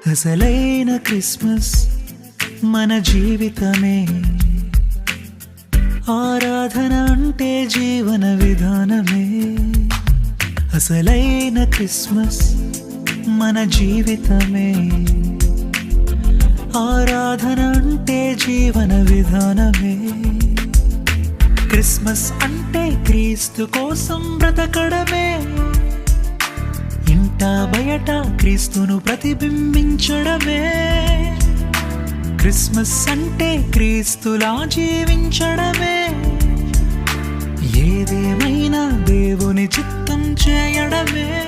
అసలైన క్రిస్మస్ మన జీవితమే. ఆరాధన అంటే జీవన విధానమే. అసలైన క్రిస్మస్ మన జీవితమే. ఆరాధన అంటే జీవన విధానమే. క్రిస్మస్ అంటే క్రీస్తు కోసం బ్రతకడమే. ఇంట బయట క్రీస్తును ప్రతిబింబించడమే. క్రిస్మస్ అంటే క్రీస్తులా జీవించడమే. ఏదేమైనా దేవుని చిత్తం చేయడమే.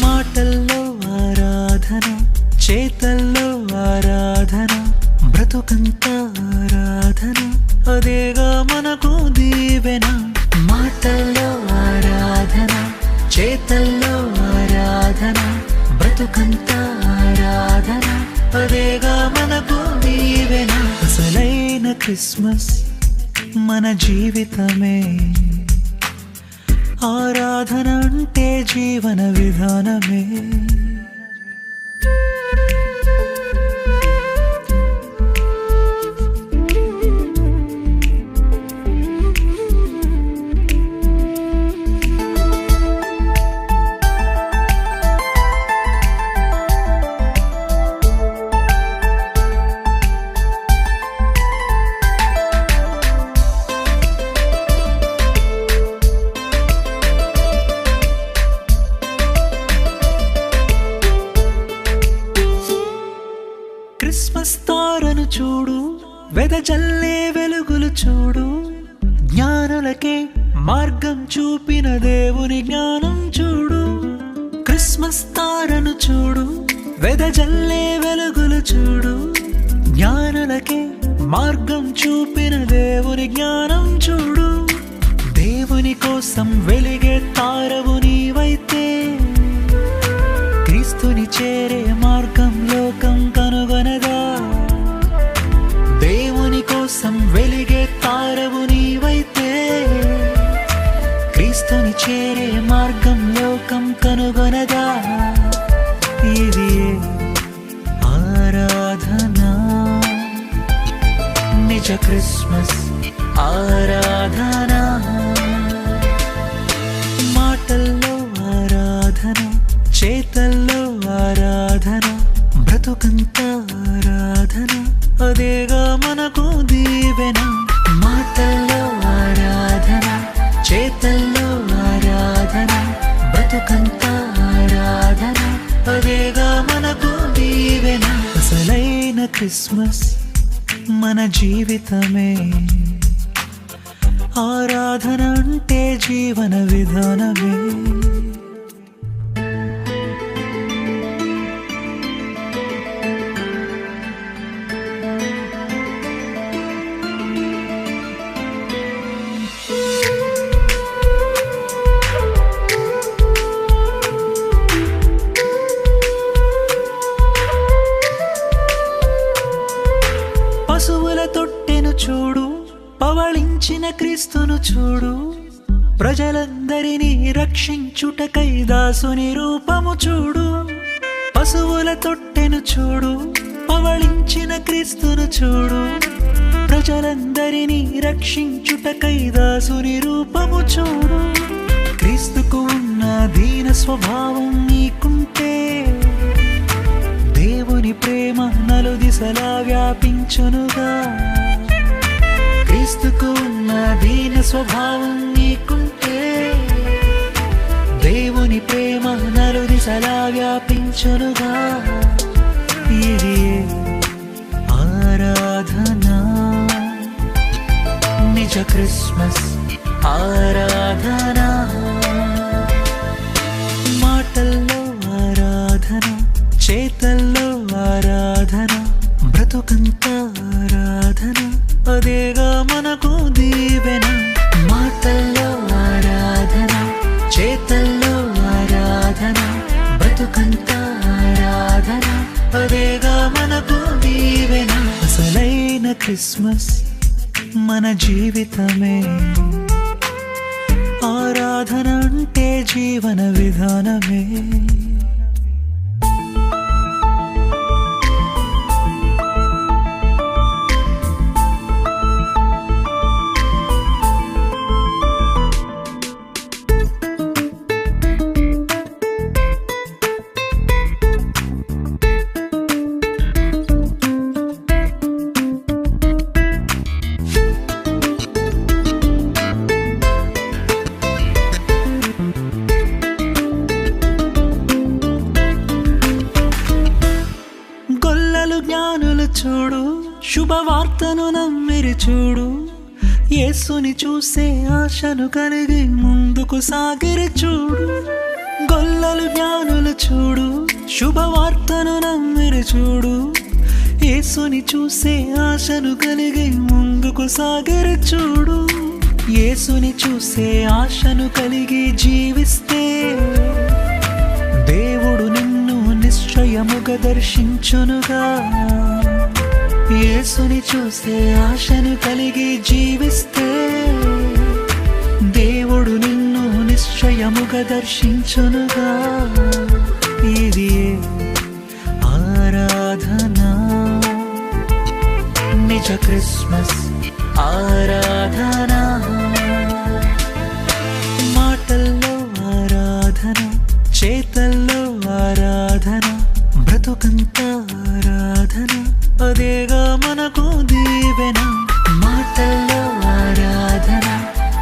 మాటల్లో ఆరాధన, చేతల్లో ఆరాధన, బ్రతుకంతా ఆరాధన, అదేగా మనకు దీవెన. మాటల్లో ఆరాధన, చేతల్లో ఆరాధన, బ్రతుకంతా ఆరాధన, అదేగా మనకు దీవెన. అసలైన క్రిస్మస్ మన జీవితమే. ఆరాధన అంటే జీవన విధానమే. క్రిస్మస్ తారను చూడు, వెదజల్లే వెలుగులు చూడు. జ్ఞానులకే మార్గం చూపిన దేవుని జ్ఞానం చూడు. క్రిస్మస్ తారను చూడు, వెదజల్లే వెలుగులు చూడు. జ్ఞానులకే మార్గం చూపిన దేవుని జ్ఞానం చూడు. దేవుని కోసం వెలిగే తారవు నీవైతే, క్రీస్తుని చేరే మార్గం లోకం కనుగొనదా. దేవుని కోసం వెలిగే తారవు నీవైతే, క్రీస్తుని చేరే మార్గం లోకం కనుగొనదా. ఇది ఆరాధన, నిజ క్రిస్మస్ ఆరాధన. మాటల్లో ఆరాధన, చేతల్లో ఆరాధన, బ్రతుకంతా ఆరాధన, అదేగా మనకు దీవెన. మాటల్లో ఆరాధన, చేతల్లో ఆరాధన, బ్రతుకంతా ఆరాధన, అదేగా మనకు దీవెన. అసలైన క్రిస్మస్ మన జీవితమే. ఆరాధన అంటే జీవన విధానమే. పశువుల తొట్టెను చూడు, పవళించిన క్రీస్తును చూడు. ప్రజలందరినీ రక్షించుటకై దాసుని రూపము చూడు. పశువుల తొట్టెను చూడు, పవళించిన క్రీస్తును చూడు. ప్రజలందరినీ రక్షించుటకై దాసుని రూపము చూడు. క్రీస్తుకు ఉన్న దీన స్వభావం నీకుంటే, దేవుని ప్రేమ నలుదిశలా వ్యాపించునుగా. క్రీస్తుకు ఉన్న దీన స్వభావం నీకుంటే, దేవుని ప్రేమ నలుదిశలా వ్యాపించునుగా. ఇది ఆరాధన, నిజ క్రిస్మస్ ఆరాధన. మాటల్లో ఆరాధన, చేతల్లో ఆరాధన, బ్రతుకంతా ఆరాధన, అదేగా మనకు దీవెన. మాటల్లో ఆరాధన, చేతల్లో ఆరాధన, బ్రతుకంతా ఆరాధన, అదేగా మనకు దీవెన. అసలైన క్రిస్మస్ మన జీవితమే. ఆరాధన అంటే జీవన విధానమే. శుభవార్తను నమ్మిరి చూడు, యేసుని చూసే ఆశను కలిగి ముందుకు సాగిరి చూడు. గొల్లలు జ్ఞానులు చూడు, శుభవార్తను నమ్మిరి చూడు, యేసుని చూసే ఆశను కలిగి ముందుకు సాగిరి చూడు. యేసుని చూసే ఆశను కలిగి జీవిస్తే దేవుడు నిన్ను నిశ్చయముగా దర్శించునుగా. యేసుని చూసే ఆశను కలిగి జీవిస్తే దేవుడు నిన్ను నిశ్చయముగా దర్శించునుగా. ఇది ఆరాధన, నిజ క్రిస్మస్ ఆరాధన. మాటల్లో ఆరాధన, చేతల్లో ఆరాధన, బ్రతుకంతా ఆరాధన, అదేగా మనకు దీవెన. మాటల్లో ఆరాధన,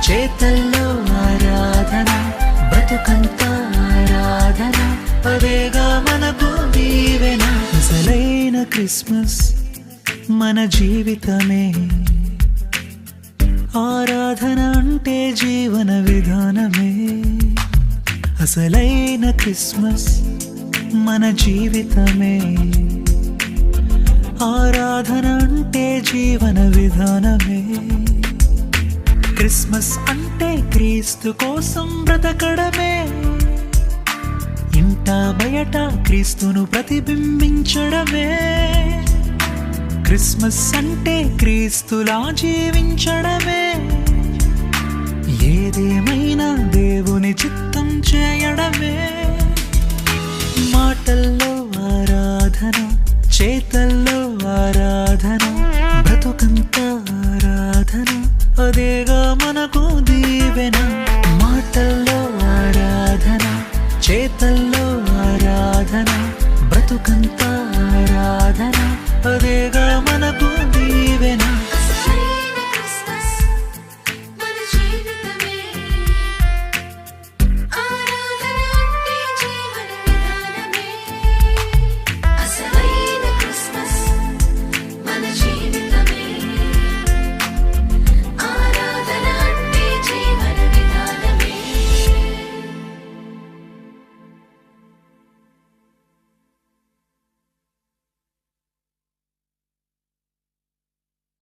చేతల్లో ఆరాధన, బ్రతుకంతా ఆరాధన, అదేగా మనకు దీవెన. అసలైన క్రిస్మస్ మన జీవితమే, ఆరాధన అంటే జీవన విధానమే. అసలైన క్రిస్మస్ మన జీవితమే, ఆరాధన అంటే జీవన విధానమే. క్రిస్మస్ అంటే క్రీస్తు కోసం బ్రతకడమే, ఇంట బయట క్రీస్తును ప్రతిబింబించడమే. క్రిస్మస్ అంటే క్రీస్తులా జీవించడమే, ఏదేమైనా దేవుని చిత్తం చేయడమే. మాటల్లో ఆరాధన, చేతల్లో ఆరాధన, బ్రతుకంతా ఆరాధన, అదేగా మనకు దీవెన. మాటల్లో ఆరాధన, చేతల్లో ఆరాధన, బ్రతుకంతా